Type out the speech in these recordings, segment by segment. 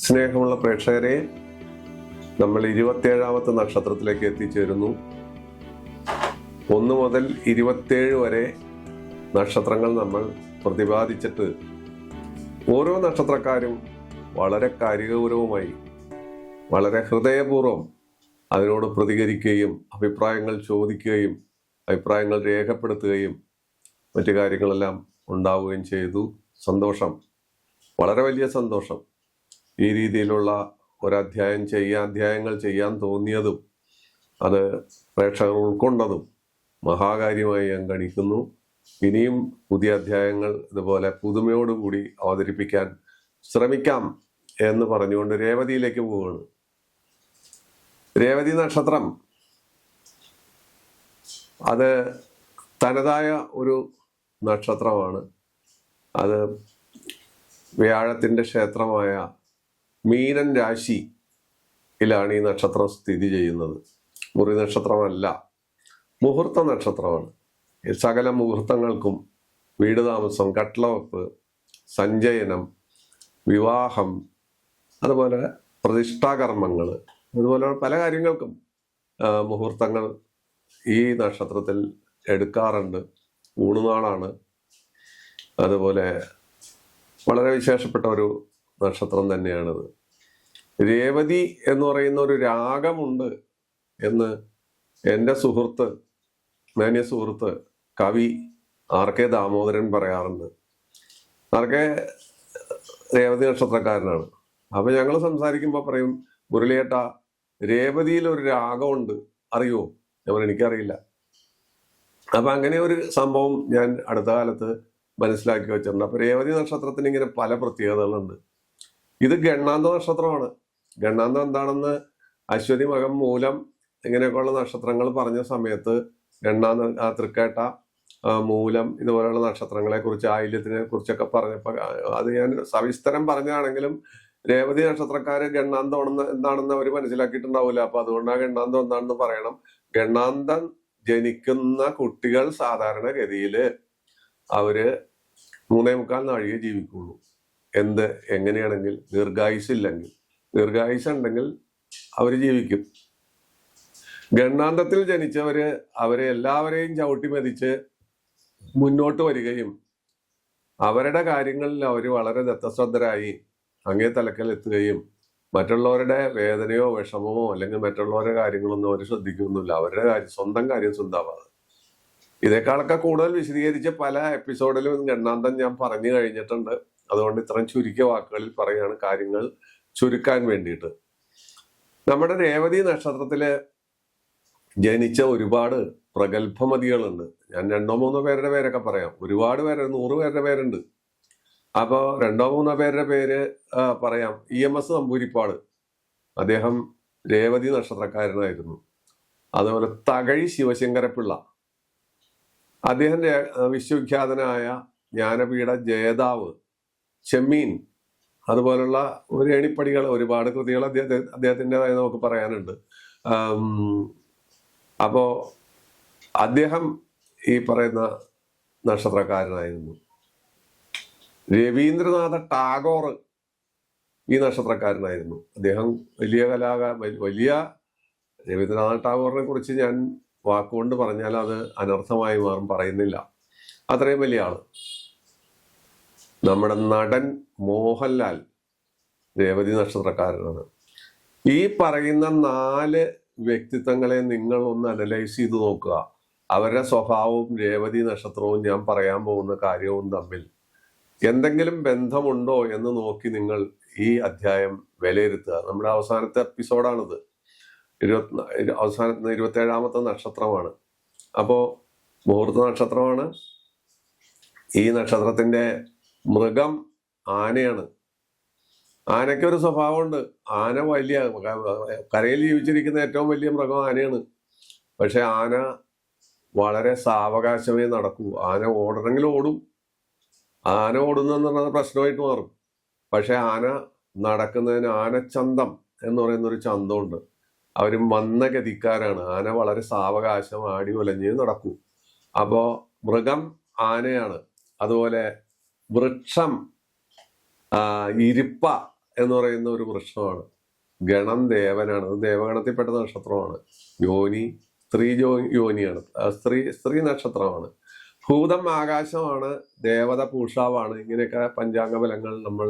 സ്നേഹമുള്ള പ്രേക്ഷകരെ, നമ്മൾ 27ാമത്തെ നക്ഷത്രത്തിലേക്ക് എത്തിച്ചേരുന്നു. 1 മുതൽ 27 വരെ നക്ഷത്രങ്ങൾ നമ്മൾ പ്രതിപാദിച്ചിട്ട് ഓരോ നക്ഷത്രക്കാരും വളരെ കാര്യഗൗരവമായി, വളരെ ഹൃദയപൂർവ്വം അതിനോട് പ്രതികരിക്കുകയും അഭിപ്രായങ്ങൾ ചോദിക്കുകയും അഭിപ്രായങ്ങൾ രേഖപ്പെടുത്തുകയും മറ്റു കാര്യങ്ങളെല്ലാം ഉണ്ടാവുകയും ചെയ്തു. സന്തോഷം, വളരെ വലിയ സന്തോഷം. ഈ രീതിയിലുള്ള അധ്യായങ്ങൾ ചെയ്യാൻ തോന്നിയതും അത് പ്രേക്ഷകർ ഉൾക്കൊണ്ടതും മഹാകാര്യമായി ഞാൻ ഗണിക്കുന്നു. ഇനിയും പുതിയ അധ്യായങ്ങൾ ഇതുപോലെ പുതുമയോടുകൂടി അവതരിപ്പിക്കാൻ ശ്രമിക്കാം എന്ന് പറഞ്ഞുകൊണ്ട് രേവതിയിലേക്ക് പോവുകയാണ്. രേവതി നക്ഷത്രം അത് തനതായ ഒരു നക്ഷത്രമാണ്. അത് വ്യാഴത്തിൻ്റെ ക്ഷേത്രമായ മീനൻ രാശിയിലാണ് ഈ നക്ഷത്രം സ്ഥിതി ചെയ്യുന്നത്. മുറി നക്ഷത്രമല്ല, മുഹൂർത്ത നക്ഷത്രമാണ്. സകല മുഹൂർത്തങ്ങൾക്കും വീട് താമസം, കട്ട്ളവെപ്പ്, സഞ്ചയനം, വിവാഹം, അതുപോലെ പ്രതിഷ്ഠാകർമ്മങ്ങൾ, അതുപോലെ പല കാര്യങ്ങൾക്കും മുഹൂർത്തങ്ങൾ ഈ നക്ഷത്രത്തിൽ എടുക്കാറുണ്ട്. ഊണുനാളാണ്. അതുപോലെ വളരെ വിശേഷപ്പെട്ട ഒരു നക്ഷത്രം തന്നെയാണിത്. രേവതി എന്ന് പറയുന്ന ഒരു രാഗമുണ്ട് എന്ന് എൻ്റെ മാന്യ സുഹൃത്ത് കവി ആർ.കെ. ദാമോദരൻ പറയാറുണ്ട്. ആർ.കെ. രേവതി നക്ഷത്രക്കാരനാണ്. അപ്പൊ ഞങ്ങൾ സംസാരിക്കുമ്പോൾ പറയും, മുരളിയേട്ട, രേവതിയിൽ ഒരു രാഗമുണ്ട്, അറിയോ? എനിക്കറിയില്ല. അപ്പൊ അങ്ങനെ ഒരു സംഭവം ഞാൻ അടുത്ത കാലത്ത് മനസ്സിലാക്കി വെച്ചിട്ടുണ്ട്. അപ്പൊ രേവതി നക്ഷത്രത്തിന് ഇങ്ങനെ പല പ്രത്യേകതകളുണ്ട്. ഇത് ഗണ്ണാന്ത നക്ഷത്രമാണ്. ഗണ്ണാന്തം എന്താണെന്ന് അശ്വതി, മകം, മൂലം ഇങ്ങനെയൊക്കെയുള്ള നക്ഷത്രങ്ങൾ പറഞ്ഞ സമയത്ത് തൃക്കേട്ട, മൂലം ഇതുപോലെയുള്ള നക്ഷത്രങ്ങളെ കുറിച്ച്, ആയില്യത്തിനെ കുറിച്ചൊക്കെ പറഞ്ഞപ്പോൾ അത് ഞാൻ സവിസ്തരം പറഞ്ഞാണെങ്കിലും രേവതി നക്ഷത്രക്കാര് ഗണ്ണാന്തം എന്താണെന്ന് അവർ മനസ്സിലാക്കിയിട്ടുണ്ടാവില്ല. അപ്പൊ അതുകൊണ്ട് ആ ഗണ്ണാന്തം എന്താണെന്ന് പറയണം. ഗണ്ണാന്തം ജനിക്കുന്ന കുട്ടികൾ സാധാരണഗതിയില് അവര് 3.25 നാഴിക ജീവിക്കുള്ളൂ. എങ്ങനെയാണെങ്കിൽ ദീർഘായുസ് ഉണ്ടെങ്കിൽ അവർ ജീവിക്കും. ഗണ്ണാന്തത്തിൽ ജനിച്ചവര് അവരെ എല്ലാവരെയും ചവിട്ടി മെതിച്ച് മുന്നോട്ട് വരികയും അവരുടെ കാര്യങ്ങളിൽ അവർ വളരെ ദത്തശ്രദ്ധരായി അങ്ങേ തലക്കൽ എത്തുകയും മറ്റുള്ളവരുടെ വേദനയോ വിഷമമോ അല്ലെങ്കിൽ മറ്റുള്ളവരുടെ കാര്യങ്ങളൊന്നും അവർ ശ്രദ്ധിക്കുന്നില്ല. അവരുടെ സ്വന്തം കാര്യം സ്വന്തമാവാതെ. ഇതേക്കാളൊക്കെ കൂടുതൽ വിശദീകരിച്ച് പല എപ്പിസോഡിലും ഗണ്ണാന്തം ഞാൻ പറഞ്ഞു കഴിഞ്ഞിട്ടുണ്ട്. അതുകൊണ്ട് ഇത്രയും ചുരുക്കിയ വാക്കുകളിൽ പറയുകയാണ്, കാര്യങ്ങൾ ചുരുക്കാൻ വേണ്ടിയിട്ട്. നമ്മുടെ രേവതി നക്ഷത്രത്തില് ജനിച്ച ഒരുപാട് പ്രഗത്ഭമതികളുണ്ട്. ഞാൻ 2-3 പേരുടെ പേരൊക്കെ പറയാം. ഒരുപാട് പേര്, 100 പേരുടെ പേരുണ്ട്. അപ്പോ 2-3 പേരുടെ പേര് പറയാം. EMS നമ്പൂരിപ്പാട്, അദ്ദേഹം രേവതി നക്ഷത്രക്കാരനായിരുന്നു. അതുപോലെ തകഴി ശിവശങ്കരപ്പിള്ള, അദ്ദേഹം വിശ്വവിഖ്യാതനായ ജ്ഞാനപീഠ ജേതാവ്. ചെമ്മീൻ, അതുപോലുള്ള ഒരു ഏണിപ്പടികൾ, ഒരുപാട് കൃതികൾ അദ്ദേഹത്തിൻ്റെതായി നമുക്ക് പറയാനുണ്ട്. അപ്പോ അദ്ദേഹം ഈ പറയുന്ന നക്ഷത്രക്കാരനായിരുന്നു. രവീന്ദ്രനാഥ ടാഗോർ ഈ നക്ഷത്രക്കാരനായിരുന്നു. അദ്ദേഹം വലിയ രവീന്ദ്രനാഥ ടാഗോറിനെ കുറിച്ച് ഞാൻ വാക്കുകൊണ്ട് പറഞ്ഞാൽ അത് അനർത്ഥമായി മാറും, പറയുന്നില്ല. അത്രയും വലിയ ആള്. നമ്മുടെ നടൻ മോഹൻലാൽ രേവതി നക്ഷത്രക്കാരനാണ്. ഈ പറയുന്ന 4 വ്യക്തിത്വങ്ങളെ നിങ്ങൾ ഒന്ന് അനലൈസ് ചെയ്ത് നോക്കുക. അവരുടെ സ്വഭാവവും രേവതി നക്ഷത്രവും ഞാൻ പറയാൻ പോകുന്ന കാര്യവും തമ്മിൽ എന്തെങ്കിലും ബന്ധമുണ്ടോ എന്ന് നോക്കി നിങ്ങൾ ഈ അധ്യായം വിലയിരുത്തുക. നമ്മുടെ അവസാനത്തെ എപ്പിസോഡാണിത്. 27ാമത്തെ നക്ഷത്രമാണ്. അപ്പോ മുഹൂർത്ത നക്ഷത്രമാണ്. ഈ നക്ഷത്രത്തിന്റെ മൃഗം ആനയാണ്. ആനയ്ക്കൊരു സ്വഭാവമുണ്ട്. ആന വലിയ കരയിൽ ജീവിച്ചിരിക്കുന്ന ഏറ്റവും വലിയ മൃഗം ആനയാണ്. പക്ഷെ ആന വളരെ സാവകാശമേ നടക്കൂ. ആന ഓടണമെങ്കിൽ ഓടും. ആന ഓടുന്നെന്ന് പറഞ്ഞാൽ പ്രശ്നമായിട്ട് മാറും. പക്ഷെ ആന നടക്കുന്നതിന് ആനച്ചന്തം എന്ന് പറയുന്ന ഒരു ചന്തമുണ്ട്. അവര് മന്ദഗതിക്കാരാണ്. ആന വളരെ സാവകാശം ആടി ഉലഞ്ഞ് നടക്കൂ. അപ്പോ മൃഗം ആനയാണ്. അതുപോലെ വൃക്ഷം, ഇരുപ്പ എന്ന് പറയുന്ന ഒരു വൃക്ഷമാണ്. ഗണം ദേവനാണ്, അത് ദേവഗണത്തിൽപ്പെട്ട നക്ഷത്രമാണ്. യോനി യോനിയാണ്, സ്ത്രീ നക്ഷത്രമാണ്. ഭൂതം ആകാശമാണ്, ദേവത പൂഷാവാണ്. ഇങ്ങനെയൊക്കെ പഞ്ചാംഗ ഫലങ്ങൾ നമ്മൾ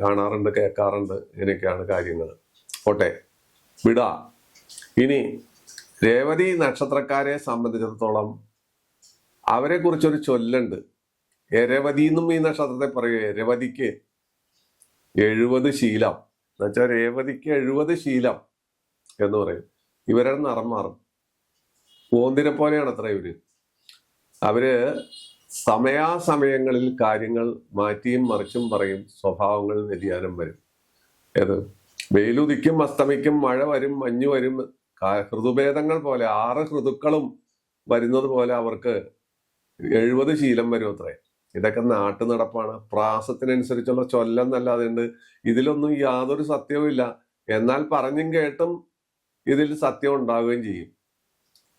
കാണാറുണ്ട്, കേൾക്കാറുണ്ട്. ഇങ്ങനെയൊക്കെയാണ് കാര്യങ്ങൾ. പോട്ടെ, വിടാ. ഇനി രേവതി നക്ഷത്രക്കാരെ സംബന്ധിച്ചിടത്തോളം അവരെ കുറിച്ചൊരു ചൊല്ലുണ്ട്. എരവതി എന്നും ഈ നക്ഷത്രത്തെ പറയുക. രവതിക്ക് 70 ശീലം എന്നുവെച്ചാൽ രേവതിക്ക് 70 ശീലം എന്ന് പറയും. ഇവരുടെ നിറം മാറും. ഓന്തിനെ പോലെയാണ് അത്ര ഇവര്. അവര് സമയാസമയങ്ങളിൽ കാര്യങ്ങൾ മാറ്റിയും മറിച്ചും പറയും. സ്വഭാവങ്ങളിൽ വ്യതിയാനം വരും. ഏത് വെയിലുദിക്കും അസ്തമിക്കും, മഴ വരും മഞ്ഞു വരും, ഋതുഭേദങ്ങൾ പോലെ 6 ഋതുക്കളും വരുന്നത് പോലെ അവർക്ക് 70 ശീലം വരും അത്രേ. ഇതൊക്കെ നാട്ടു നടപ്പാണ്, പ്രാസത്തിനനുസരിച്ചുള്ള ചൊല്ലെന്നല്ലാതെ ഉണ്ട്. ഇതിലൊന്നും യാതൊരു സത്യവും ഇല്ല. എന്നാൽ പറഞ്ഞും കേട്ടും ഇതിൽ സത്യം ഉണ്ടാവുകയും ചെയ്യും.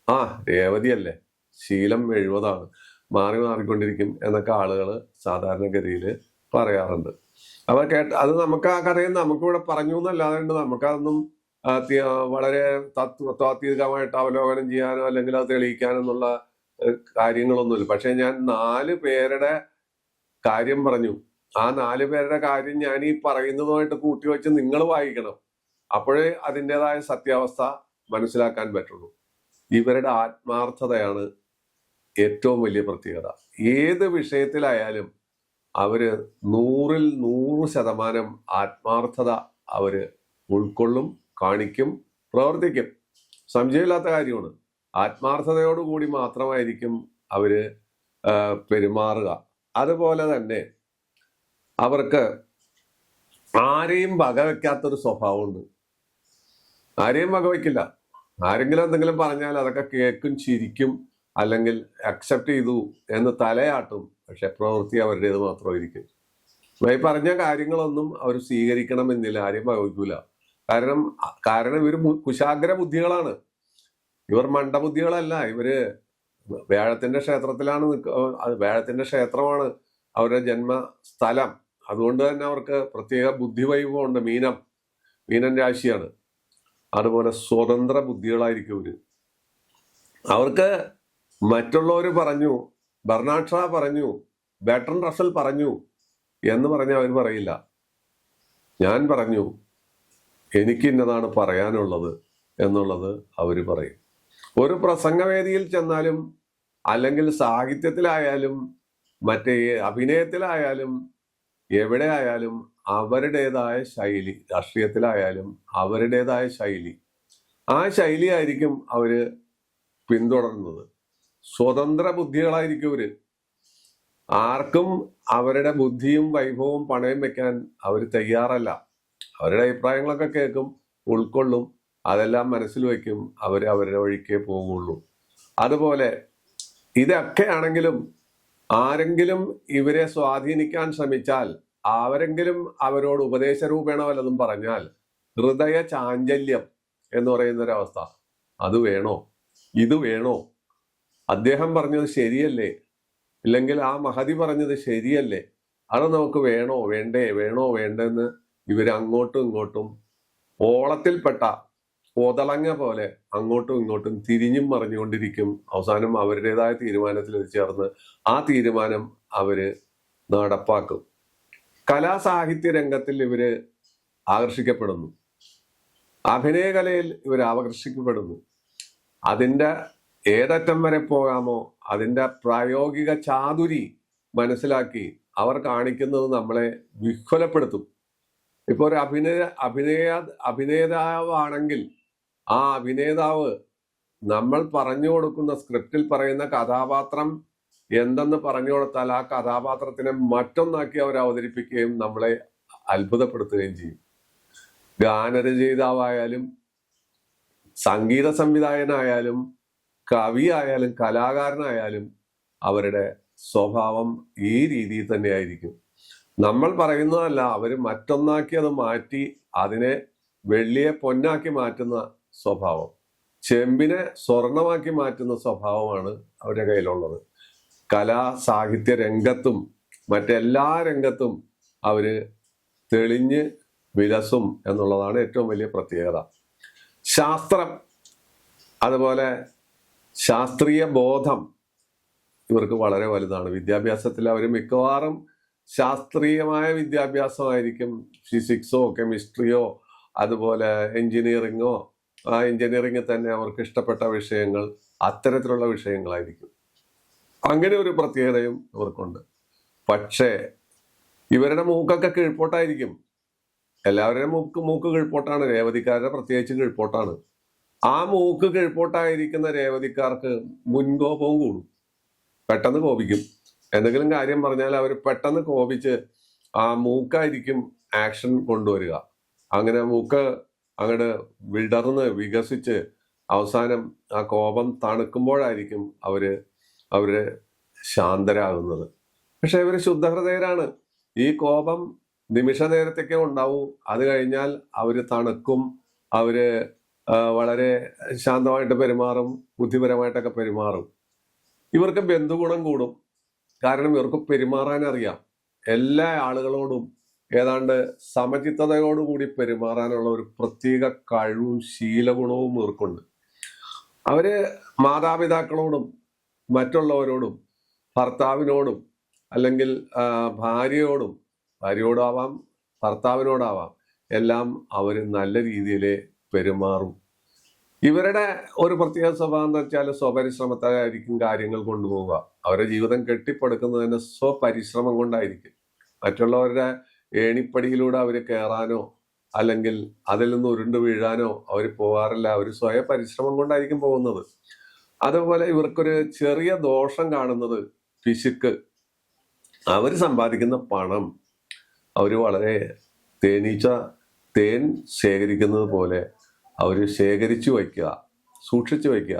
ആ രേവതിയല്ലേ, ശീലം 70 മാറി മാറിക്കൊണ്ടിരിക്കും എന്നൊക്കെ ആളുകൾ സാധാരണഗതിയിൽ പറയാറുണ്ട്. അവ അത് നമുക്ക് ആ കഥയും നമുക്കിവിടെ പറഞ്ഞു എന്നല്ലാതെ ഉണ്ട്. നമുക്കതൊന്നും വളരെ താത്വികമായിട്ട് അവലോകനം ചെയ്യാനോ അല്ലെങ്കിൽ അത് തെളിയിക്കാനോ എന്നുള്ള കാര്യങ്ങളൊന്നുമില്ല. പക്ഷെ ഞാൻ 4 പേരുടെ കാര്യം പറഞ്ഞു. ആ 4 പേരുടെ കാര്യം ഞാൻ ഈ പറയുന്നതുമായിട്ട് കൂട്ടിവെച്ച് നിങ്ങൾ വായിക്കണം. അപ്പോഴേ അതിൻ്റെതായ സത്യാവസ്ഥ മനസ്സിലാക്കാൻ പറ്റുള്ളൂ. ഇവരുടെ ആത്മാർത്ഥതയാണ് ഏറ്റവും വലിയ പ്രത്യേകത. ഏത് വിഷയത്തിലായാലും അവര് 100-ൽ 100% ആത്മാർത്ഥത അവര് ഉൾക്കൊള്ളും, കാണിക്കും, പ്രവർത്തിക്കും. സംശയമില്ലാത്ത കാര്യമാണ്. ആത്മാർത്ഥതയോടുകൂടി മാത്രമായിരിക്കും അവര് പെരുമാറുക. അതുപോലെ തന്നെ അവർക്ക് ആരെയും വകവെക്കാത്തൊരു സ്വഭാവമുണ്ട്. ആരെയും വകവെക്കില്ല. ആരെങ്കിലും എന്തെങ്കിലും പറഞ്ഞാൽ അതൊക്കെ കേൾക്കും, ചിരിക്കും, അല്ലെങ്കിൽ അക്സെപ്റ്റ് ചെയ്തു എന്ന് തലയാട്ടും. പക്ഷെ പ്രവൃത്തി അവരുടേത് മാത്രമായിരിക്കും. ഈ പറഞ്ഞ കാര്യങ്ങളൊന്നും അവർ സ്വീകരിക്കണമെന്നില്ല, ആരെയും വകവെക്കൂല. കാരണം ഇവർ കുശാഗ്ര ബുദ്ധികളാണ്. ഇവർ മണ്ടബുദ്ധികളല്ല. ഇവര് വ്യാഴത്തിന്റെ ക്ഷേത്രത്തിലാണ് വ്യാഴത്തിന്റെ ക്ഷേത്രമാണ് അവരുടെ ജന്മസ്ഥലം. അതുകൊണ്ട് തന്നെ അവർക്ക് പ്രത്യേക ബുദ്ധിവൈഭവമുണ്ട്. മീനൻ രാശിയാണ്. അതുപോലെ സ്വതന്ത്ര ബുദ്ധികളായിരിക്കും ഇവര്. അവർക്ക് മറ്റുള്ളവർ പറഞ്ഞു, ബെർണാഡ് ഷാ പറഞ്ഞു, ബെർട്രൻ റസൽ പറഞ്ഞു എന്ന് പറഞ്ഞാൽ അവർ പറയില്ല. ഞാൻ പറഞ്ഞു, എനിക്ക് ഇന്നതാണ് പറയാനുള്ളത് എന്നുള്ളത് അവർ പറയും. ഒരു പ്രസംഗവേദിയിൽ ചെന്നാലും അല്ലെങ്കിൽ സാഹിത്യത്തിലായാലും മറ്റേ അഭിനയത്തിലായാലും എവിടെ ആയാലും അവരുടേതായ ശൈലി, രാഷ്ട്രീയത്തിലായാലും അവരുടേതായ ശൈലി, ആ ശൈലിയായിരിക്കും അവര് പിന്തുടരുന്നത്. സ്വതന്ത്ര ബുദ്ധികളായിരിക്കും അവര്. ആർക്കും അവരുടെ ബുദ്ധിയും വൈഭവവും പണയം വെക്കാൻ അവർ തയ്യാറല്ല. അവരുടെ അഭിപ്രായങ്ങളൊക്കെ കേൾക്കും, ഉൾക്കൊള്ളും, അതെല്ലാം മനസ്സിൽ വയ്ക്കും. അവരുടെ വഴിക്കേ പോകുള്ളൂ. അതുപോലെ ഇതൊക്കെയാണെങ്കിലും ആരെങ്കിലും ഇവരെ സ്വാധീനിക്കാൻ ശ്രമിച്ചാൽ, ആരെങ്കിലും അവരോട് ഉപദേശ രൂപേണ വല്ലതും പറഞ്ഞാൽ ഹൃദയ ചാഞ്ചല്യം എന്ന് പറയുന്നൊരവസ്ഥ. അത് വേണോ, ഇത് വേണോ, അദ്ദേഹം പറഞ്ഞത് ശരിയല്ലേ, ഇല്ലെങ്കിൽ ആ മഹതി പറഞ്ഞത് ശരിയല്ലേ, അത് നമുക്ക് വേണോ വേണ്ടെന്ന് ഇവർ അങ്ങോട്ടും ഇങ്ങോട്ടും ഓളത്തിൽപ്പെട്ട കോതളങ്ങ പോലെ അങ്ങോട്ടും ഇങ്ങോട്ടും തിരിഞ്ഞും മറിഞ്ഞുകൊണ്ടിരിക്കും. അവസാനം അവരുടേതായ തീരുമാനത്തിൽ ചേർന്ന് ആ തീരുമാനം അവര് നടപ്പാക്കും. കലാസാഹിത്യ രംഗത്തിൽ ഇവര് ആകർഷിക്കപ്പെടുന്നു. അഭിനയകലയിൽ ഇവർ ആകർഷിക്കപ്പെടുന്നു. അതിൻ്റെ ഏതറ്റം വരെ പോകാമോ അതിൻ്റെ പ്രായോഗിക ചാതുരി മനസ്സിലാക്കി അവർ കാണിക്കുന്നത് നമ്മളെ വിഹ്വലപ്പെടുത്തും. ഇപ്പൊ ഒരു അഭിനേതാവാണെങ്കിൽ ആ അഭിനേതാവ് നമ്മൾ പറഞ്ഞു കൊടുക്കുന്ന സ്ക്രിപ്റ്റിൽ പറയുന്ന കഥാപാത്രം എന്തെന്ന് പറഞ്ഞു കൊടുത്താൽ ആ കഥാപാത്രത്തിനെ മറ്റൊന്നാക്കി അവർ അവതരിപ്പിക്കുകയും നമ്മളെ അത്ഭുതപ്പെടുത്തുകയും ചെയ്യും. ഗാനരചയിതാവായാലും സംഗീത സംവിധായകനായാലും കവിയായാലും കലാകാരനായാലും അവരുടെ സ്വഭാവം ഈ രീതിയിൽ തന്നെയായിരിക്കും. നമ്മൾ പറയുന്നതല്ല, അവര് മറ്റൊന്നാക്കി അത് മാറ്റി അതിനെ വെള്ളിയെ പൊന്നാക്കി മാറ്റുന്ന സ്വഭാവം, ചെമ്പിനെ സ്വർണമാക്കി മാറ്റുന്ന സ്വഭാവമാണ് അവരുടെ കയ്യിലുള്ളത്. കലാ സാഹിത്യ രംഗത്തും മറ്റെല്ലാ രംഗത്തും അവര് തെളിഞ്ഞ് വിലസും എന്നുള്ളതാണ് ഏറ്റവും വലിയ പ്രത്യേകത. ശാസ്ത്രം, അതുപോലെ ശാസ്ത്രീയ ബോധം ഇവർക്ക് വളരെ വലുതാണ്. വിദ്യാഭ്യാസത്തിൽ അവർ മിക്കവാറും ശാസ്ത്രീയമായ വിദ്യാഭ്യാസമായിരിക്കും. ഫിസിക്സോ കെമിസ്ട്രിയോ അതുപോലെ എഞ്ചിനീയറിങ്ങോ, ആ എഞ്ചിനീയറിംഗിൽ തന്നെ അവർക്ക് ഇഷ്ടപ്പെട്ട വിഷയങ്ങൾ അത്തരത്തിലുള്ള വിഷയങ്ങളായിരിക്കും. അങ്ങനെ ഒരു പ്രത്യേകതയും ഇവർക്കുണ്ട്. പക്ഷേ ഇവരുടെ മൂക്കൊക്കെ കീഴ്പോട്ടായിരിക്കും. എല്ലാവരുടെയും മൂക്ക് കീഴ്പോട്ടാണ്. രേവതിക്കാരുടെ പ്രത്യേകിച്ച് കീഴ്പോട്ടാണ്. ആ മൂക്ക് കീഴ്പോട്ടായിരിക്കുന്ന രേവതിക്കാർക്ക് മുൻകോപവും കൂടും. പെട്ടെന്ന് കോപിക്കും. എന്തെങ്കിലും കാര്യം പറഞ്ഞാൽ അവർ പെട്ടെന്ന് കോപിച്ച് ആ മൂക്കായിരിക്കും ആക്ഷൻ കൊണ്ടുവരിക. അങ്ങനെ മൂക്ക് അങ്ങോട്ട് വിടർന്ന് വികസിച്ച് അവസാനം ആ കോപം തണുക്കുമ്പോഴായിരിക്കും അവര് ശാന്തരാകുന്നത്. പക്ഷെ ഇവര് ശുദ്ധഹൃദയരാണ്. ഈ കോപം നിമിഷ നേരത്തേക്കേ ഉണ്ടാവൂ. അത് കഴിഞ്ഞാൽ അവര് തണുക്കും. അവര് വളരെ ശാന്തമായിട്ട് പെരുമാറും, ബുദ്ധിപരമായിട്ടൊക്കെ പെരുമാറും. ഇവർക്ക് ബന്ധുഗുണം കൂടും. കാരണം ഇവർക്ക് പെരുമാറാൻ അറിയാം. എല്ലാ ആളുകളോടും ഏതാണ്ട് സമചിത്തതയോടുകൂടി പെരുമാറാനുള്ള ഒരു പ്രത്യേക കഴിവും ശീലഗുണവും ഇവർക്കുണ്ട്. അവര് മാതാപിതാക്കളോടും മറ്റുള്ളവരോടും ഭർത്താവിനോടും അല്ലെങ്കിൽ ഭാര്യയോടാവാം ഭർത്താവിനോടാവാം എല്ലാം അവർ നല്ല രീതിയിൽ പെരുമാറും. ഇവരുടെ ഒരു പ്രത്യേക സ്വഭാവം എന്ന് വെച്ചാൽ സ്വപരിശ്രമത്തായിരിക്കും കാര്യങ്ങൾ കൊണ്ടുപോവുക. അവരുടെ ജീവിതം കെട്ടിപ്പടുക്കുന്നത് തന്നെ സ്വപരിശ്രമം കൊണ്ടായിരിക്കും. മറ്റുള്ളവരുടെ ഏണിപ്പടിയിലൂടെ അവർ കയറാനോ അല്ലെങ്കിൽ അതിൽ നിന്ന് ഉരുണ്ടു വീഴാനോ അവർ പോകാറില്ല. അവർ സ്വയം പരിശ്രമം കൊണ്ടായിരിക്കും പോകുന്നത്. അതുപോലെ ഇവർക്കൊരു ചെറിയ ദോഷം കാണുന്നത് പിശുക്ക്. അവർ സമ്പാദിക്കുന്ന പണം അവർ വളരെ തേൻ ശേഖരിക്കുന്നത് പോലെ അവർ ശേഖരിച്ചു വയ്ക്കുക, സൂക്ഷിച്ചു വയ്ക്കുക.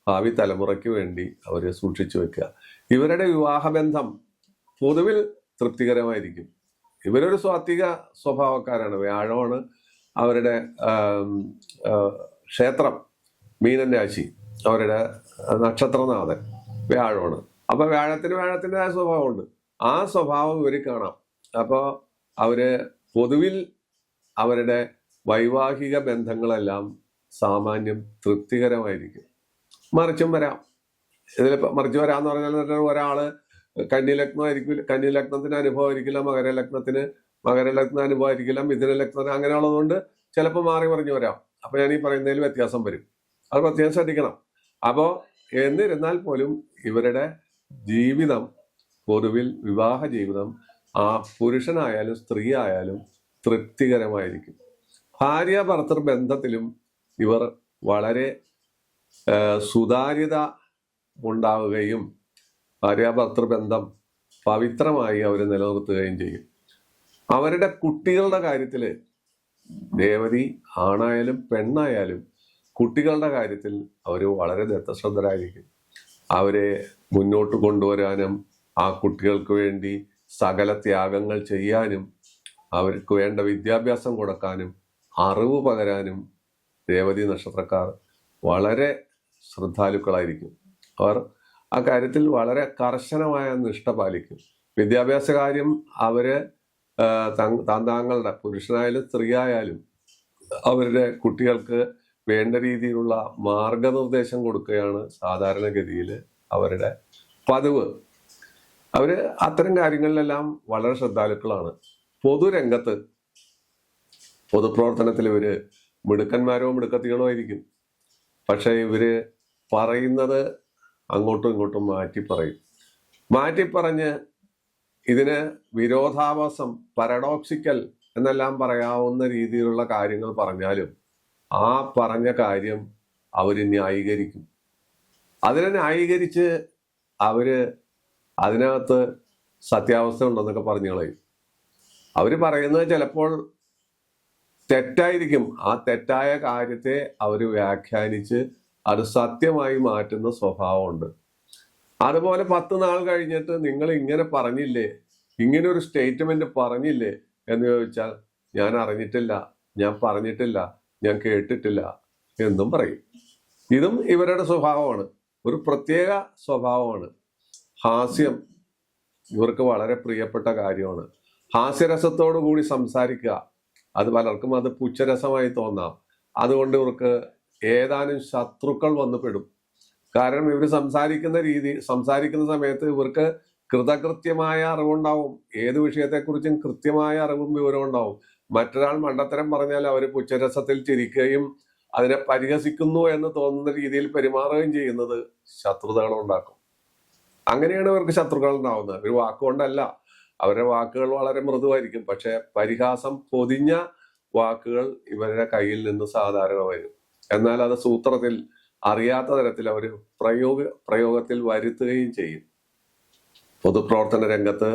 ഭാവി തലമുറയ്ക്ക് വേണ്ടി അവർ സൂക്ഷിച്ചു വയ്ക്കുക. ഇവരുടെ വിവാഹബന്ധം പൊതുവിൽ തൃപ്തികരമായിരിക്കും. ഇവരൊരു സ്വാത്വിക സ്വഭാവക്കാരാണ്. വ്യാഴമാണ് അവരുടെ ക്ഷേത്രം, മീനൻ രാശി, അവരുടെ നക്ഷത്രനാഥൻ വ്യാഴമാണ്. അപ്പൊ വ്യാഴത്തിൻ്റെതായ സ്വഭാവമുണ്ട്. ആ സ്വഭാവം ഇവർ കാണാം. അപ്പോൾ അവര് പൊതുവിൽ അവരുടെ വൈവാഹിക ബന്ധങ്ങളെല്ലാം സാമാന്യം തൃപ്തികരമായിരിക്കും. മറിച്ചും വരാം. മറിച്ച് വരാന്ന് പറഞ്ഞാൽ ഒരാള് കന്യലഗ്നത്തിന് അനുഭവമായിരിക്കില്ല, മകരലഗ്ന അനുഭവമായിരിക്കില്ല, മിഥുനലഗ്നത്തിന് അങ്ങനെ ഉള്ളതുകൊണ്ട് ചിലപ്പോൾ മാറി പറഞ്ഞു വരാം. അപ്പൊ ഞാൻ ഈ പറയുന്നതിൽ വ്യത്യാസം വരും. അത് പ്രത്യേകം ശ്രദ്ധിക്കണം. അപ്പോ എന്നിരുന്നാൽ പോലും ഇവരുടെ ജീവിതം, പൊതുവിൽ വിവാഹ ജീവിതം, ആ പുരുഷനായാലും സ്ത്രീ ആയാലും തൃപ്തികരമായിരിക്കും. ഭാര്യ ഭർത്തൃ ബന്ധത്തിലും ഇവർ വളരെ സുതാര്യത ഉണ്ടാവുകയും ഭാര്യാഭർത്തൃ ബന്ധം പവിത്രമായി അവർ നിലനിർത്തുകയും ചെയ്യും. അവരുടെ കുട്ടികളുടെ കാര്യത്തിൽ രേവതി ആണായാലും പെണ്ണായാലും കുട്ടികളുടെ കാര്യത്തിൽ അവർ വളരെ ദത്തശ്രദ്ധരായിരിക്കും. അവരെ മുന്നോട്ട് കൊണ്ടുവരാനും ആ കുട്ടികൾക്ക് വേണ്ടി സകല ത്യാഗങ്ങൾ ചെയ്യാനും അവർക്ക് വേണ്ട വിദ്യാഭ്യാസം കൊടുക്കാനും അറിവ് പകരാനും രേവതി നക്ഷത്രക്കാർ വളരെ ശ്രദ്ധാലുക്കളായിരിക്കും. അവർ ആ കാര്യത്തിൽ വളരെ കർശനമായ നിഷ്ഠ പാലിക്കും. വിദ്യാഭ്യാസ കാര്യം അവര് താങ്കളുടെ പുരുഷനായാലും സ്ത്രീ ആയാലും അവരുടെ കുട്ടികൾക്ക് വേണ്ട രീതിയിലുള്ള മാർഗനിർദ്ദേശം കൊടുക്കുകയാണ് സാധാരണഗതിയിൽ അവരുടെ പതിവ്. അവര് അത്തരം കാര്യങ്ങളിലെല്ലാം വളരെ ശ്രദ്ധാലുക്കളാണ്. പൊതുരംഗത്ത്, പൊതുപ്രവർത്തനത്തിൽ ഇവര് മിടുക്കന്മാരോ മിടുക്കത്തികളോ ആയിരിക്കും. പക്ഷെ ഇവര് പറയുന്നത് അങ്ങോട്ടും ഇങ്ങോട്ടും മാറ്റിപ്പറഞ്ഞ് ഇതിന് വിരോധാഭാസം, പാരഡോക്സിക്കൽ എന്നെല്ലാം പറയാവുന്ന രീതിയിലുള്ള കാര്യങ്ങൾ പറഞ്ഞാലും ആ പറഞ്ഞ കാര്യം അവര് ന്യായീകരിക്കും. അതിനെ ന്യായീകരിച്ച് അവര് അതിനകത്ത് സത്യാവസ്ഥ ഉണ്ടെന്നൊക്കെ പറഞ്ഞു കളയും. അവര് പറയുന്നത് ചിലപ്പോൾ തെറ്റായിരിക്കും. ആ തെറ്റായ കാര്യത്തെ അവർ വ്യാഖ്യാനിച്ച് അത് സത്യമായി മാറ്റുന്ന സ്വഭാവമുണ്ട്. അതുപോലെ 10 നാൾ കഴിഞ്ഞിട്ട് നിങ്ങൾ ഇങ്ങനെ പറഞ്ഞില്ലേ, ഇങ്ങനെ ഒരു സ്റ്റേറ്റ്മെന്റ് പറഞ്ഞില്ലേ എന്ന് ചോദിച്ചാൽ ഞാൻ അറിഞ്ഞിട്ടില്ല, ഞാൻ പറഞ്ഞിട്ടില്ല, ഞാൻ കേട്ടിട്ടില്ല എന്നും പറയും. ഇതും ഇവരുടെ സ്വഭാവമാണ്, ഒരു പ്രത്യേക സ്വഭാവമാണ്. ഹാസ്യം ഇവർക്ക് വളരെ പ്രിയപ്പെട്ട കാര്യമാണ്. ഹാസ്യരസത്തോടു കൂടി സംസാരിക്കുക, അത് പലർക്കും അത് പുച്ഛരസമായി തോന്നാം. അതുകൊണ്ട് ഇവർക്ക് ഏതാനും ശത്രുക്കൾ വന്നു പെടും. കാരണം ഇവർ സംസാരിക്കുന്ന സമയത്ത് ഇവർക്ക് കൃതകൃത്യമായ അറിവുണ്ടാവും. ഏത് വിഷയത്തെക്കുറിച്ചും കൃത്യമായ അറിവും വിവരവും ഉണ്ടാവും. മറ്റൊരാൾ മണ്ടത്തരം പറഞ്ഞാൽ അവർ പുച്ഛരസത്തിൽ ചിരിക്കുകയും അതിനെ പരിഹസിക്കുന്നു എന്ന് തോന്നുന്ന രീതിയിൽ പെരുമാറുകയും ചെയ്യുന്നത് ശത്രുതകൾ ഉണ്ടാക്കും. അങ്ങനെയാണ് ഇവർക്ക് ശത്രുക്കൾ ഉണ്ടാവുന്നത്. ഒരു വാക്കുകൊണ്ടല്ല. അവരുടെ വാക്കുകൾ വളരെ മൃദുവായിരിക്കും, പക്ഷെ പരിഹാസം പൊതിഞ്ഞ വാക്കുകൾ ഇവരുടെ കയ്യിൽ നിന്ന് സാധാരണ വരും. എന്നാൽ അത് സൂത്രത്തിൽ അറിയാത്ത തരത്തിൽ അവർ പ്രയോഗത്തിൽ വരുത്തുകയും ചെയ്യും. പൊതുപ്രവർത്തന രംഗത്ത്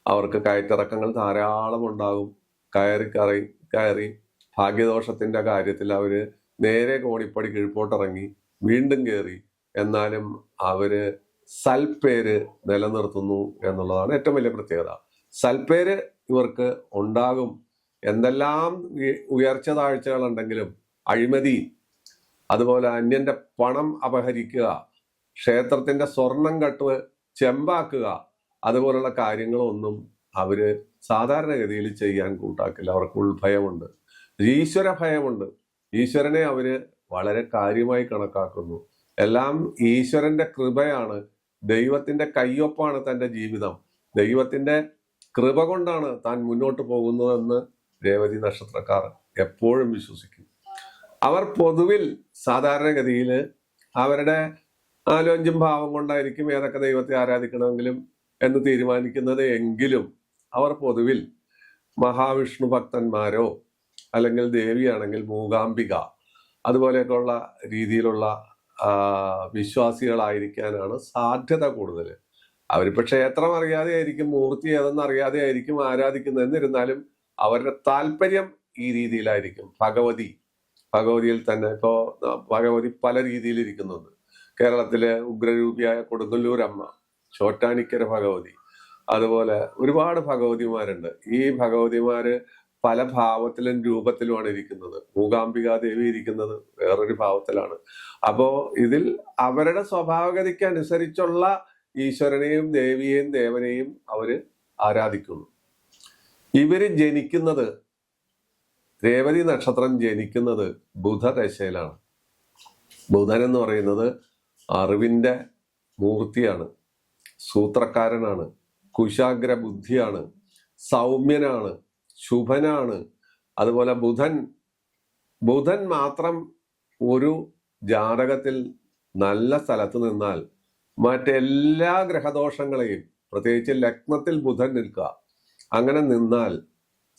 അവർക്ക് കയറ്റിറക്കങ്ങൾ ധാരാളം ഉണ്ടാകും. കയറി ഭാഗ്യദോഷത്തിന്റെ കാര്യത്തിൽ അവര് നേരെ കോണിപ്പടി കീഴ്പോട്ടിറങ്ങി വീണ്ടും കയറി. എന്നാലും അവര് സൽപ്പേര് നിലനിർത്തുന്നു എന്നുള്ളതാണ് ഏറ്റവും വലിയ പ്രത്യേകത. സൽപ്പേര് ഇവർക്ക് ഉണ്ടാകും. എന്തെല്ലാം ഉയർച്ച താഴ്ചകൾ ഉണ്ടെങ്കിലും അഴിമതി, അതുപോലെ അന്യന്റെ പണം അപഹരിക്കുക, ക്ഷേത്രത്തിന്റെ സ്വർണം കട്ട് ചെമ്പാക്കുക, അതുപോലുള്ള കാര്യങ്ങളൊന്നും അവര് സാധാരണഗതിയിൽ ചെയ്യാൻ കൂട്ടാക്കില്ല. അവർക്ക് ഉൾഭയമുണ്ട്, ഈശ്വര ഭയമുണ്ട്. ഈശ്വരനെ അവര് വളരെ കാര്യമായി കണക്കാക്കുന്നു. എല്ലാം ഈശ്വരന്റെ കൃപയാണ്, ദൈവത്തിന്റെ കയ്യൊപ്പാണ് തന്റെ ജീവിതം, ദൈവത്തിന്റെ കൃപ കൊണ്ടാണ് താൻ മുന്നോട്ട് പോകുന്നതെന്ന് രേവതി നക്ഷത്രക്കാർ എപ്പോഴും വിശ്വസിക്കും. അവർ പൊതുവിൽ സാധാരണഗതിയിൽ അവരുടെ 4-5 ഭാവം കൊണ്ടായിരിക്കും ഏതൊക്കെ ദൈവത്തെ ആരാധിക്കണമെങ്കിലും എന്ന് തീരുമാനിക്കുന്നത്. എങ്കിലും അവർ പൊതുവിൽ മഹാവിഷ്ണു ഭക്തന്മാരോ അല്ലെങ്കിൽ ദേവിയാണെങ്കിൽ മൂകാംബിക അതുപോലെയൊക്കെയുള്ള രീതിയിലുള്ള വിശ്വാസികളായിരിക്കാനാണ് സാധ്യത കൂടുതൽ. അവരിപ്പോൾ ക്ഷേത്രം അറിയാതെ ആയിരിക്കും, മൂർത്തി ഏതെന്ന് അറിയാതെ ആയിരിക്കും ആരാധിക്കുന്നത്. എന്നിരുന്നാലും അവരുടെ താല്പര്യം ഈ രീതിയിലായിരിക്കും. ഭഗവതിയിൽ തന്നെ ഇപ്പോ ഭഗവതി പല രീതിയിൽ ഇരിക്കുന്നുണ്ട്. കേരളത്തിലെ ഉഗ്രരൂപിയായ കൊടുങ്ങല്ലൂർ അമ്മ, ചോറ്റാനിക്കര ഭഗവതി, അതുപോലെ ഒരുപാട് ഭഗവതിമാരുണ്ട്. ഈ ഭഗവതിമാര് പല ഭാവത്തിലും രൂപത്തിലുമാണ് ഇരിക്കുന്നത്. മൂകാംബികാ ദേവി ഇരിക്കുന്നത് വേറൊരു ഭാവത്തിലാണ്. അപ്പോ ഇതിൽ അവരുടെ സ്വഭാവഗതിക്ക് അനുസരിച്ചുള്ള ഈശ്വരനെയും ദേവിയെയും ദേവനെയും അവര് ആരാധിക്കുന്നു. ഇവര് ജനിക്കുന്നത്, രേവതി നക്ഷത്രം ജനിക്കുന്നത് ബുധദശയിലാണ്. ബുധൻ എന്ന് പറയുന്നത് അറിവിന്റെ മൂർത്തിയാണ്, സൂത്രക്കാരനാണ്, കുശാഗ്ര ബുദ്ധിയാണ്, സൗമ്യനാണ്, ശുഭനാണ്. അതുപോലെ ബുധൻ മാത്രം ഒരു ജാതകത്തിൽ നല്ല സ്ഥലത്ത് നിന്നാൽ മറ്റെല്ലാ ഗ്രഹദോഷങ്ങളെയും, പ്രത്യേകിച്ച് ലഗ്നത്തിൽ ബുധൻ നിൽക്കുക, അങ്ങനെ നിന്നാൽ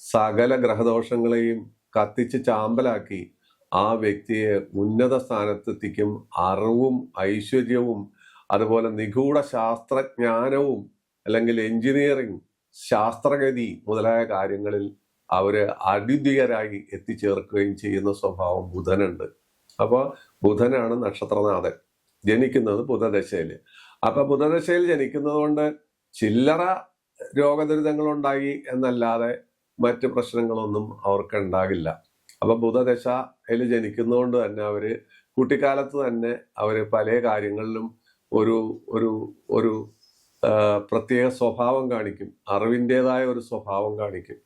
സകല ഗ്രഹദോഷങ്ങളെയും കത്തിച്ച് ചാമ്പലാക്കി ആ വ്യക്തിയെ ഉന്നത സ്ഥാനത്തെത്തിക്കും. അറിവും ഐശ്വര്യവും അതുപോലെ നിഗൂഢ ശാസ്ത്രജ്ഞാനവും അല്ലെങ്കിൽ എഞ്ചിനീയറിംഗ്, ശാസ്ത്രഗതി മുതലായ കാര്യങ്ങളിൽ അവര് അദ്വിതീയരായി എത്തിച്ചേർക്കുകയും ചെയ്യുന്ന സ്വഭാവം ബുധനുണ്ട്. അപ്പൊ ബുധനാണ് നക്ഷത്രനാഥൻ. ജനിക്കുന്നത് ബുധദശയില്. അപ്പൊ ബുധദശയിൽ ജനിക്കുന്നത് കൊണ്ട് ചില്ലറ രോഗദുരിതങ്ങൾ ഉണ്ടായി എന്നല്ലാതെ മറ്റ് പ്രശ്നങ്ങളൊന്നും അവർക്ക് ഉണ്ടാകില്ല. അപ്പൊ ബുധദശയിൽ ജനിക്കുന്നതുകൊണ്ട് തന്നെ അവര് കുട്ടിക്കാലത്ത് തന്നെ അവര് പല കാര്യങ്ങളിലും ഒരു ഒരു ഒരു പ്രത്യേക സ്വഭാവം കാണിക്കും, അറിവിൻ്റെതായ ഒരു സ്വഭാവം കാണിക്കും.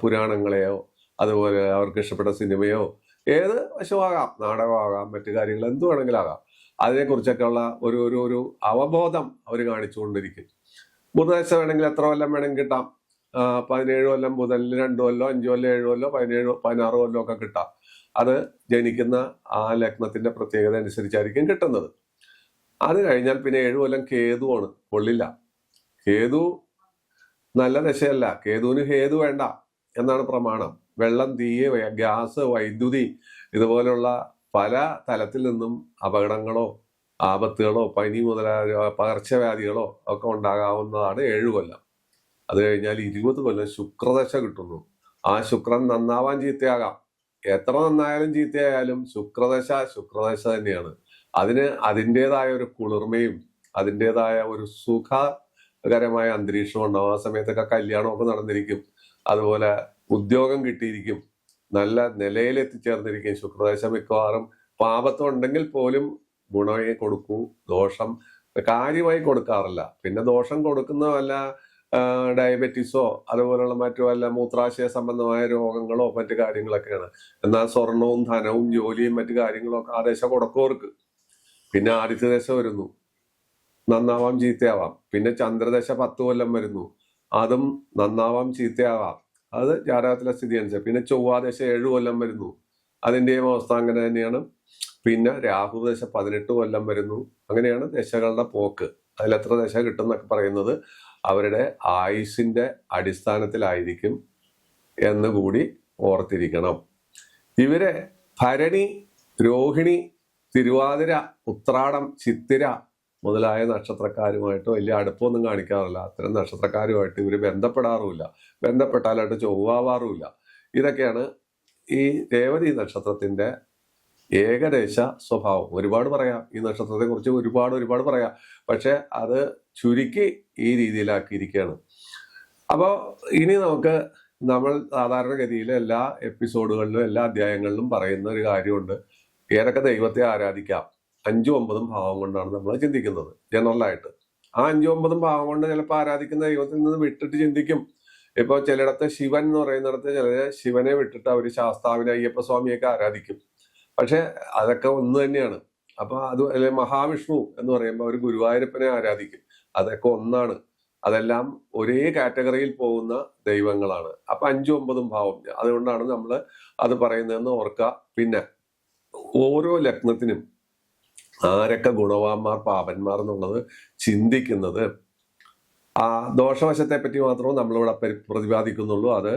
പുരാണങ്ങളെയോ അതുപോലെ അവർക്ക് ഇഷ്ടപ്പെട്ട സിനിമയോ ഏത് വശമാകാം, നാടകമാകാം, മറ്റു കാര്യങ്ങൾ എന്ത് വേണമെങ്കിലും ആകാം, അതിനെക്കുറിച്ചൊക്കെയുള്ള ഒരു ഒരു ഒരു അവബോധം അവർ കാണിച്ചുകൊണ്ടിരിക്കും. ബുധദശ വേണമെങ്കിൽ എത്ര കൊല്ലം വേണമെങ്കിൽ കിട്ടാം. 17 കൊല്ലം ബുധനിൽ 2 കൊല്ലോ 5 കൊല്ലോ 7 കൊല്ലോ 17-16 കൊല്ലോ ഒക്കെ കിട്ടാം. അത് ജനിക്കുന്ന ആ ലഗ്നത്തിന്റെ പ്രത്യേകത അനുസരിച്ചായിരിക്കും കിട്ടുന്നത്. അത് കഴിഞ്ഞാൽ പിന്നെ 7 കൊല്ലം കേതുവാണ്, കൊള്ളില്ല. കേതു നല്ല ദശയല്ല. കേതുവിന് ഹേതു വേണ്ട എന്നാണ് പ്രമാണം. വെള്ളം, തീയ്, ഗ്യാസ്, വൈദ്യുതി ഇതുപോലുള്ള പല തലത്തിൽ നിന്നും അപകടങ്ങളോ ആപത്തുകളോ പനി മുതലായ പകർച്ചവ്യാധികളോ ഒക്കെ ഉണ്ടാകാവുന്നതാണ് 7 കൊല്ലം. അത് കഴിഞ്ഞാൽ 20 കൊല്ലം ശുക്രദശ കിട്ടുന്നു. ആ ശുക്രൻ നന്നാവാൻ ചീത്തയാകാം. എത്ര നന്നായാലും ചീത്തയായാലും ശുക്രദശ തന്നെയാണ്. അതിന് അതിൻ്റെതായ ഒരു കുളിർമയും അതിൻ്റെതായ ഒരു സുഖകരമായ അന്തരീക്ഷം ഉണ്ടാവും. ആ സമയത്തൊക്കെ കല്യാണമൊക്കെ നടന്നിരിക്കും, അതുപോലെ ഉദ്യോഗം കിട്ടിയിരിക്കും, നല്ല നിലയിൽ എത്തിച്ചേർന്നിരിക്കും. ശുക്രദശ മിക്കവാറും പാപത്വം ഉണ്ടെങ്കിൽ പോലും ഗുണമേ കൊടുക്കൂ, ദോഷം കാര്യമായി കൊടുക്കാറില്ല. പിന്നെ ദോഷം കൊടുക്കുന്ന വല്ല ഡയബറ്റീസോ അതുപോലുള്ള മറ്റു വല്ല മൂത്രാശയ സംബന്ധമായ രോഗങ്ങളോ മറ്റു കാര്യങ്ങളൊക്കെയാണ്. എന്നാൽ സ്വർണവും ധനവും ജോലിയും മറ്റു കാര്യങ്ങളും ഒക്കെ ആ ദശ കൊടുക്കവർക്ക്. പിന്നെ ആദിത്യ ദശ വരുന്നു, നന്നാവാം ചീത്തയാവാം. പിന്നെ ചന്ദ്രദശ 10 കൊല്ലം വരുന്നു, അതും നന്നാവാം ചീത്തയാവാം. അത് ജാതകത്തിലെ സ്ഥിതി അനുസരിച്ച്. പിന്നെ ചൊവ്വാദശ 7 കൊല്ലം വരുന്നു, അതിന്റെയും അവസ്ഥ അങ്ങനെ തന്നെയാണ്. പിന്നെ രാഹുദശ 18 കൊല്ലം വരുന്നു. അങ്ങനെയാണ് ദശകളുടെ പോക്ക്. അതിലെത്ര ദശ കിട്ടും എന്നൊക്കെ പറയുന്നത് അവരുടെ ആയുസിന്റെ അടിസ്ഥാനത്തിലായിരിക്കും എന്ന് കൂടി ഓർത്തിരിക്കണം. ഇവരെ ഭരണി, രോഹിണി, തിരുവാതിര, ഉത്രാടം, ചിത്തിര മുതലായ നക്ഷത്രക്കാരുമായിട്ട് വലിയ അടുപ്പമൊന്നും കാണിക്കാറില്ല. അത്തരം നക്ഷത്രക്കാരുമായിട്ട് ഇവർ ബന്ധപ്പെടാറുമില്ല. ബന്ധപ്പെട്ടാലായിട്ട് ചൊവ്വാവാറുമില്ല. ഇതൊക്കെയാണ് ഈ രേവതി നക്ഷത്രത്തിന്റെ ഏകദേശ സ്വഭാവം. ഒരുപാട് പറയാം ഈ നക്ഷത്രത്തെ കുറിച്ച്, ഒരുപാട് പറയാം. പക്ഷെ അത് ചുരുക്കി ഈ രീതിയിലാക്കിയിരിക്കുകയാണ്. അപ്പോൾ ഇനി നമ്മൾ സാധാരണഗതിയിൽ എല്ലാ എപ്പിസോഡുകളിലും എല്ലാ അധ്യായങ്ങളിലും പറയുന്ന ഒരു കാര്യമുണ്ട്. ഏതൊക്കെ ദൈവത്തെ ആരാധിക്കാം. 5ഉം 9ഉം ഭാവം കൊണ്ടാണ് നമ്മൾ ചിന്തിക്കുന്നത് ജനറലായിട്ട്. ആ 5ഉം 9ഉം ഭാവം കൊണ്ട് ചിലപ്പോൾ ആരാധിക്കുന്ന ദൈവത്തിൽ നിന്ന് വിട്ടിട്ട് ചിന്തിക്കും. ഇപ്പോൾ ചിലയിടത്ത് ശിവൻ എന്ന് പറയുന്നിടത്ത് ചിലര് ശിവനെ വിട്ടിട്ട് അവർ ശാസ്താവിനെ, അയ്യപ്പ സ്വാമിയൊക്കെ ആരാധിക്കും. പക്ഷെ അതൊക്കെ ഒന്ന് തന്നെയാണ്. അപ്പൊ അത് അല്ലെ മഹാവിഷ്ണു എന്ന് പറയുമ്പോൾ അവർ ഗുരുവായൂരപ്പനെ ആരാധിക്കും. അതൊക്കെ ഒന്നാണ്. അതെല്ലാം ഒരേ കാറ്റഗറിയിൽ പോകുന്ന ദൈവങ്ങളാണ്. അപ്പൊ 5ഉം 9ഉം ഭാവം, അതുകൊണ്ടാണ് നമ്മൾ അത് പറയുന്നതെന്ന് ഓർക്കുക. പിന്നെ ഓരോ ലഗ്നത്തിനും ആരൊക്കെ ഗുണവാന്മാർ പാപന്മാർ എന്നുള്ളത് ചിന്തിക്കുന്നത് ആ ദോഷവശത്തെ പറ്റി മാത്രമേ നമ്മളിവിടെ പ്രതിപാദിക്കുന്നുള്ളൂ. അത്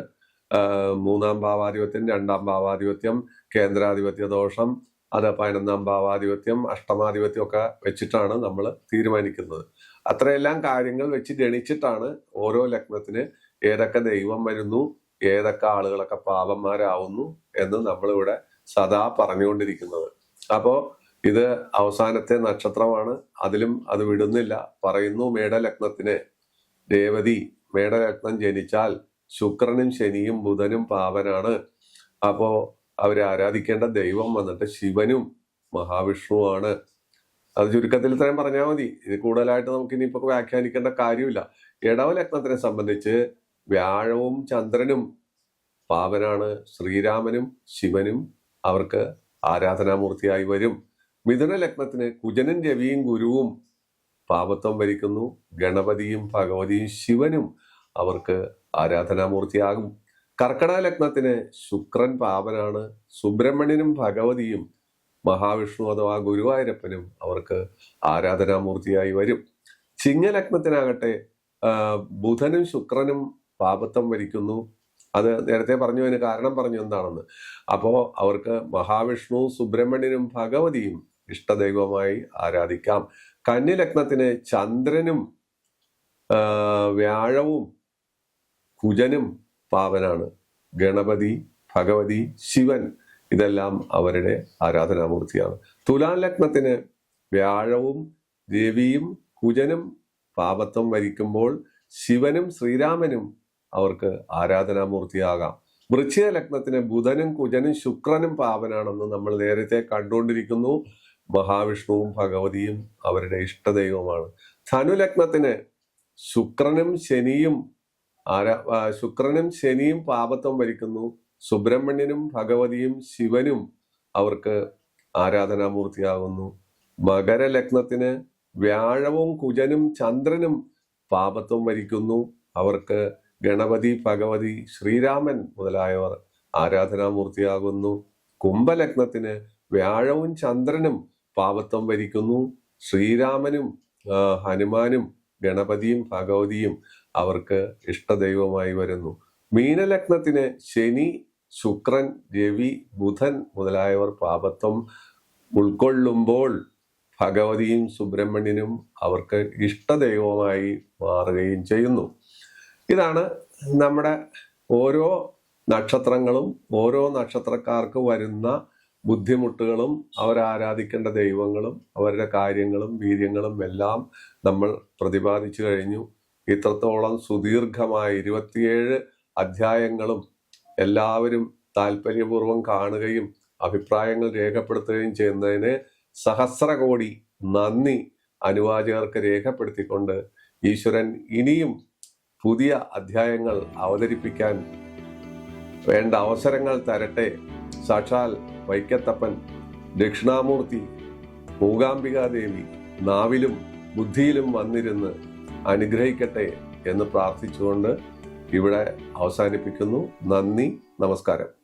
3-ാം ഭാവാധിപത്യം, 2-ാം ഭാവാധിപത്യം, കേന്ദ്രാധിപത്യ ദോഷം, അത് 11-ാം ഭാവാധിപത്യം, അഷ്ടമാധിപത്യം ഒക്കെ വെച്ചിട്ടാണ് നമ്മൾ തീരുമാനിക്കുന്നത്. അത്രയെല്ലാം കാര്യങ്ങൾ വെച്ച് ഗണിച്ചിട്ടാണ് ഓരോ ലഗ്നത്തിന് ഏതൊക്കെ ദൈവം വരുന്നു, ഏതൊക്കെ ആളുകളൊക്കെ പാപന്മാരാവുന്നു എന്ന് നമ്മളിവിടെ സദാ പറഞ്ഞുകൊണ്ടിരിക്കുന്നത്. അപ്പോ ഇത് അവസാനത്തെ നക്ഷത്രമാണ്. അതിലും അത് വിടുന്നില്ല. പറയുന്നു മേടലഗ്നത്തിന് രേവതി, മേടലഗ്നം ജനിച്ചാൽ ശുക്രനും ശനിയും ബുധനും പാവനാണ്. അപ്പോ അവരെ ആരാധിക്കേണ്ട ദൈവം വന്നിട്ട് ശിവനും മഹാവിഷ്ണുവാണ്. അത് ചുരുക്കത്തിൽ ഇത്രയും പറഞ്ഞാൽ മതി. ഇത് കൂടുതലായിട്ട് നമുക്ക് ഇനിയിപ്പോ വ്യാഖ്യാനിക്കേണ്ട കാര്യമില്ല. ഇടവ ലഗ്നത്തിനെ സംബന്ധിച്ച് വ്യാഴവും ചന്ദ്രനും പാവനാണ്. ശ്രീരാമനും ശിവനും അവർക്ക് ആരാധനാമൂർത്തിയായി വരും. മിഥുന ലഗ്നത്തിന് കുജനും രവിയും ഗുരുവും പാപത്വം ഭരിക്കുന്നു. ഗണപതിയും ഭഗവതിയും ശിവനും അവർക്ക് ആരാധനാമൂർത്തിയാകും. കർക്കടക ലഗ്നത്തിന് ശുക്രൻ പാവനാണ്. സുബ്രഹ്മണ്യനും ഭഗവതിയും മഹാവിഷ്ണു അഥവാ ഗുരുവായൂരപ്പനും അവർക്ക് ആരാധനാമൂർത്തിയായി വരും. ചിങ്ങലഗ്നത്തിനാകട്ടെ ബുധനും ശുക്രനും പാപത്വം ഭരിക്കുന്നു. അത് നേരത്തെ പറഞ്ഞു, അതിന് കാരണം പറഞ്ഞു എന്താണെന്ന്. അപ്പോ അവർക്ക് മഹാവിഷ്ണു, സുബ്രഹ്മണ്യനും ഭഗവതിയും ഇഷ്ടദൈവമായി ആരാധിക്കാം. കന്നി ലഗ്നത്തിന് ചന്ദ്രനും വ്യാഴവും കുജനും പാവനാണ്. ഗണപതി, ഭഗവതി, ശിവൻ ഇതെല്ലാം അവരുടെ ആരാധനാമൂർത്തിയാണ്. തുലാം ലഗ്നത്തിന് വ്യാഴവും രവിയും കുജനും പാപത്വം വരിക്കുമ്പോൾ ശിവനും ശ്രീരാമനും അവർക്ക് ആരാധനാമൂർത്തിയാകാം. വൃശ്ചിക ലഗ്നത്തിന് ബുധനും കുജനും ശുക്രനും പാവനാണെന്ന് നമ്മൾ നേരത്തെ കണ്ടുകൊണ്ടിരിക്കുന്നു. മഹാവിഷ്ണുവും ഭഗവതിയും അവരുടെ ഇഷ്ടദൈവമാണ്. ധനുലഗ്നത്തിന് ശുക്രനും ശനിയും പാപത്വം വരിക്കുന്നു. സുബ്രഹ്മണ്യനും ഭഗവതിയും ശിവനും അവർക്ക് ആരാധനാമൂർത്തിയാകുന്നു. മകരലഗ്നത്തിന് വ്യാഴവും കുജനും ചന്ദ്രനും പാപത്വം വരിക്കുന്നു. അവർക്ക് ഗണപതി, ഭഗവതി, ശ്രീരാമൻ മുതലായവർ ആരാധനാമൂർത്തിയാകുന്നു. കുംഭലഗ്നത്തിന് വ്യാഴവും ചന്ദ്രനും പാപത്വം വരിക്കുന്നു. ശ്രീരാമനും ഹനുമാനും ഗണപതിയും ഭഗവതിയും അവർക്ക് ഇഷ്ടദൈവമായി വരുന്നു. മീനലഗ്നത്തിന് ശനി, ശുക്രൻ, രവി, ബുധൻ മുതലായവർ പാപത്വം ഉൾക്കൊള്ളുമ്പോൾ ഭഗവതിയും സുബ്രഹ്മണ്യനും അവർക്ക് ഇഷ്ടദൈവമായി മാറുകയും ചെയ്യുന്നു. ഇതാണ് നമ്മുടെ ഓരോ നക്ഷത്രങ്ങളും ഓരോ നക്ഷത്രക്കാർക്ക് വരുന്ന ബുദ്ധിമുട്ടുകളും അവരാരാധിക്കേണ്ട ദൈവങ്ങളും അവരുടെ കാര്യങ്ങളും വീര്യങ്ങളും എല്ലാം നമ്മൾ പ്രതിപാദിച്ചു കഴിഞ്ഞു. ഇത്രത്തോളം സുദീർഘമായ 27 അധ്യായങ്ങളും എല്ലാവരും താല്പര്യപൂർവ്വം കാണുകയും അഭിപ്രായങ്ങൾ രേഖപ്പെടുത്തുകയും ചെയ്യുന്നതിന് സഹസ്ര കോടി നന്ദി അനുവാചകർക്ക് രേഖപ്പെടുത്തിക്കൊണ്ട് ഈശ്വരൻ ഇനിയും പുതിയ അധ്യായങ്ങൾ അവതരിപ്പിക്കാൻ വേണ്ട അവസരങ്ങൾ തരട്ടെ. സാക്ഷാൽ വൈക്കത്തപ്പൻ, ദക്ഷിണാമൂർത്തി, മൂകാംബികാദേവി നാവിലും ബുദ്ധിയിലും വന്നിരുന്ന് അനുഗ്രഹിക്കട്ടെ എന്ന് പ്രാർത്ഥിച്ചുകൊണ്ട് ഇവിടെ അവസാനിപ്പിക്കുന്നു. നന്ദി, നമസ്കാരം.